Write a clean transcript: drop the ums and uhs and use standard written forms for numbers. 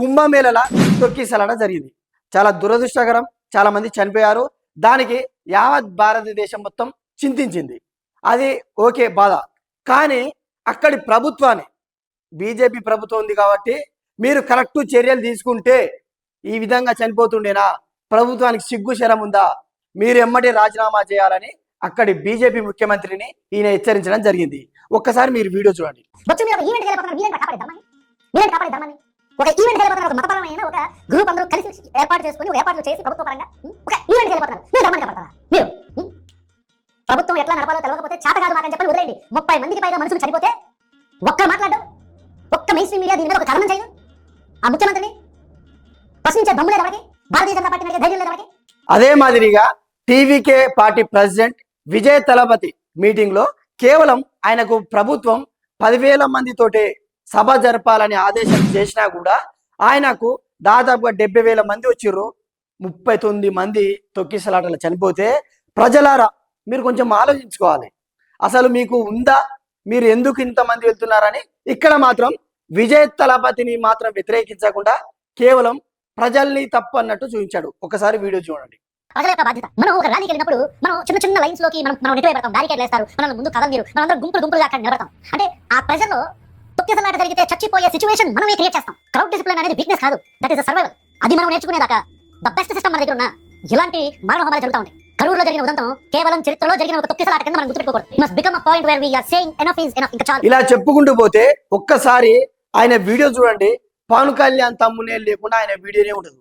కుంభమేళల తొక్కిసలాట జరిగింది. చాలా దురదృష్టకరం. చాలా మంది చనిపోయారు. దానికి యావత్ భారతదేశం మొత్తం చింతించింది. అది ఓకే బాధ. కానీ అక్కడి ప్రభుత్వాన్ని బీజేపీ ప్రభుత్వం ఉంది కాబట్టి మీరు కరెక్ట్ చర్యలు తీసుకుంటే ఈ విధంగా చనిపోతుండేనా? ప్రభుత్వానికి సిగ్గు శరం ఉందా? మీరు ఎమ్మటే రాజీనామా చేయాలని అక్కడి బీజేపీ ముఖ్యమంత్రిని ఈయన హెచ్చరించడం జరిగింది. ఒక్కసారి మీరు వీడియో చూడండి. ఒక ఈవెంట్ వెళ్ళిపోతున్నారు. ఒక మతపరమైన ఒక గ్రూప్ అందరూ కలిసి ఏర్పాటు చేసుకుని ఏర్పాట్లు చేసి ప్రభుత్వ పరంగా ఒక ఈవెంట్ వెళ్ళిపోతున్నారు. మీరు ధర్మాన్ని కాపాడతారా? మీరు ప్రభుత్వం ఎట్లా నడపాలో తెలియకపోతే చేత కాదు మాకని చెప్పి వదిలేండి. 30 మందికి పైగా మనుషులు చనిపోతే ఒక్కరు మాట్లాడడం, ఒక్క మెయిన్ స్ట్రీమ్ మీడియా దీని మీద ఒక కథనం చేయడం, ఆ ముఖ్యమంత్రిని ప్రశ్నించే దమ్ము లేదు ఎవరికి, భారతీయ జనతా పార్టీ మీద ధైర్యం లేదు ఎవరికి. అదే మాదిరిగా TVK party president Vijay Thalapathy meeting లో కేవలం ఆయనకు ప్రభుత్వం 10,000 మందితోటే సభ జరపాలని ఆదేశం చేసినా కూడా ఆయనకు దాదాపుగా 70,000 మంది వచ్చిర్రు. 39 మంది తొక్కిసలాటలు చనిపోతే ప్రజలారా మీరు కొంచెం ఆలోచించుకోవాలి. అసలు మీకు ఉందా? మీరు ఎందుకు ఇంతమంది వెళ్తున్నారని ఇక్కడ మాత్రం విజయ్ తలపతిని మాత్రం వ్యతిరేకించకుండా కేవలం ప్రజల్ని తప్పు అన్నట్టు చూపించాడు. ఒకసారి వీడియో చూడండి. ప్రజల యొక్క బాధ్యత. మనం ఒక ర్యాలీకి వెళ్ళినప్పుడు మనం చిన్న చిన్న లైన్స్ లోకి మనం నెట్టు పెడతాం, బ్యారికేడ్ వేస్తారు, మనం ముందు కదలనీరు, మనందరం గుంపులుగా అక్కడ నిలబడతాం. అంటే ఆ ప్రజల్లో తొక్కిసలాట జరిగితే చచ్చిపోయే సిచువేషన్ మనమే క్రియేట్ చేస్తాం. క్రౌడ్ డిసిప్లిన్ అనేది వీక్నెస్ కాదు, దట్ ఈస్ సర్వైవల్. అది మనం నేర్చుకునేదాకా ద బెస్ట్ సిస్టమ్ మన దగ్గర ఉన్న ఇలాంటి మరణ హోమాలు జరుగుతూ ఉంటాయి. కరూరులో జరిగిన ఉదంతం కేవలం చరిత్రలో జరిగిన ఒక తొక్కిసలాట కింద మనం గుర్తుపెట్టుకోకూడదు. It must become a point where we are saying enough is enough. ఇంకా చాలు. ఇలా చెప్పుకుంటూ పోతే ఒక్కసారి ఆయన వీడియో చూడండి. పవన్ కళ్యాణ్ తమ్మునే లేకుండా ఆయన వీడియోనే ఉండదు.